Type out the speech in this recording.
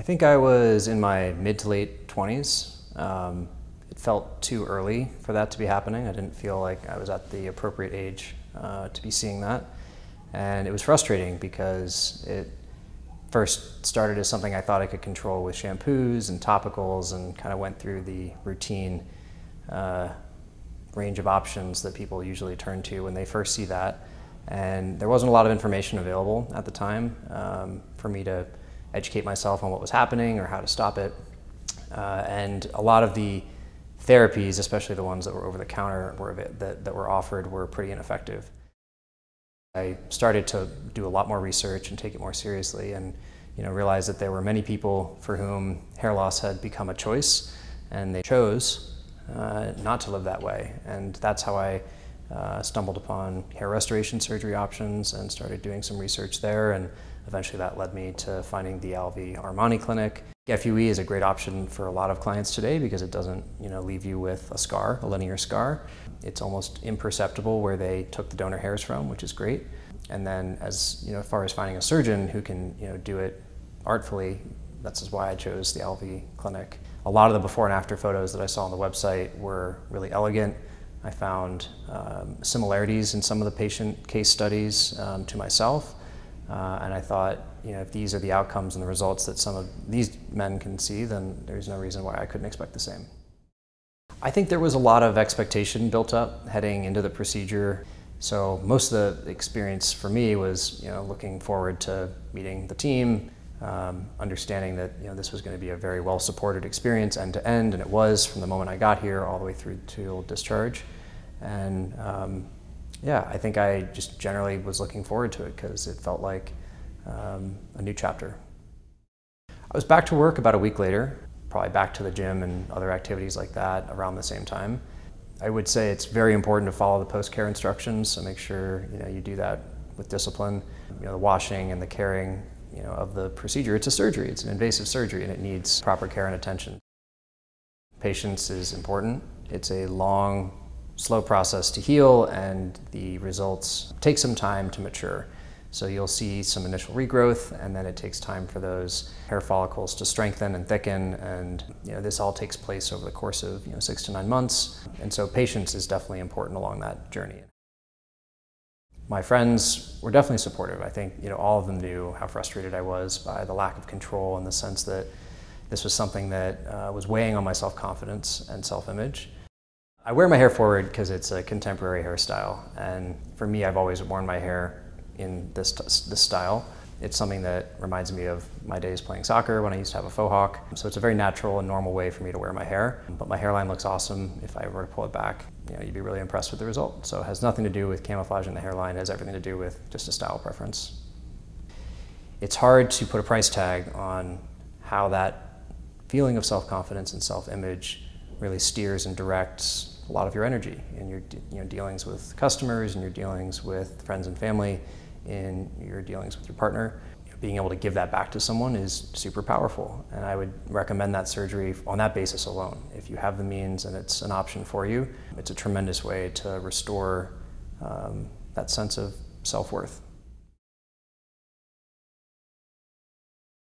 think I was in my mid to late 20s. It felt too early for that to be happening. I didn't feel like I was at the appropriate age to be seeing that. And it was frustrating because it first started as something I thought I could control with shampoos and topicals, and kind of went through the routine range of options that people usually turn to when they first see that. And there wasn't a lot of information available at the time for me to educate myself on what was happening or how to stop it. And a lot of the therapies, especially the ones that were over the counter that were offered, were pretty ineffective. I started to do a lot more research and take it more seriously, and realized that there were many people for whom hair loss had become a choice, and they chose not to live that way. And that's how I stumbled upon hair restoration surgery options and started doing some research there, and eventually that led me to finding the AlviArmani clinic. FUE is a great option for a lot of clients today because it doesn't leave you with a scar, a linear scar. It's almost imperceptible where they took the donor hairs from, which is great. And then as far as finding a surgeon who can do it artfully, that's why I chose the Alvi clinic. A lot of the before and after photos that I saw on the website were really elegant. I found similarities in some of the patient case studies to myself. And I thought, if these are the outcomes and the results that some of these men can see, then there's no reason why I couldn't expect the same. I think there was a lot of expectation built up heading into the procedure. So most of the experience for me was, looking forward to meeting the team, understanding that this was going to be a very well-supported experience end to end, and it was from the moment I got here all the way through to discharge. And yeah, I think I just generally was looking forward to it because it felt like a new chapter. I was back to work about a week later, probably back to the gym and other activities like that around the same time. I would say it's very important to follow the post-care instructions, so make sure you do that with discipline. The washing and the caring of the procedure. It's a surgery, it's an invasive surgery, and it needs proper care and attention. Patience is important. It's a long, slow process to heal, and the results take some time to mature. So you'll see some initial regrowth, and then it takes time for those hair follicles to strengthen and thicken, and this all takes place over the course of 6 to 9 months. And so patience is definitely important along that journey. My friends were definitely supportive. I think all of them knew how frustrated I was by the lack of control, in the sense that this was something that was weighing on my self-confidence and self-image. I wear my hair forward because it's a contemporary hairstyle, and for me, I've always worn my hair in this style. It's something that reminds me of my days playing soccer when I used to have a faux hawk. So it's a very natural and normal way for me to wear my hair. But my hairline looks awesome. If I were to pull it back, you'd be really impressed with the result. So it has nothing to do with camouflaging the hairline. It has everything to do with just a style preference. It's hard to put a price tag on how that feeling of self-confidence and self-image really steers and directs a lot of your energy in your dealings with customers, in your dealings with friends and family, in your dealings with your partner. Being able to give that back to someone is super powerful, and I would recommend that surgery on that basis alone. If you have the means and it's an option for you, it's a tremendous way to restore that sense of self-worth.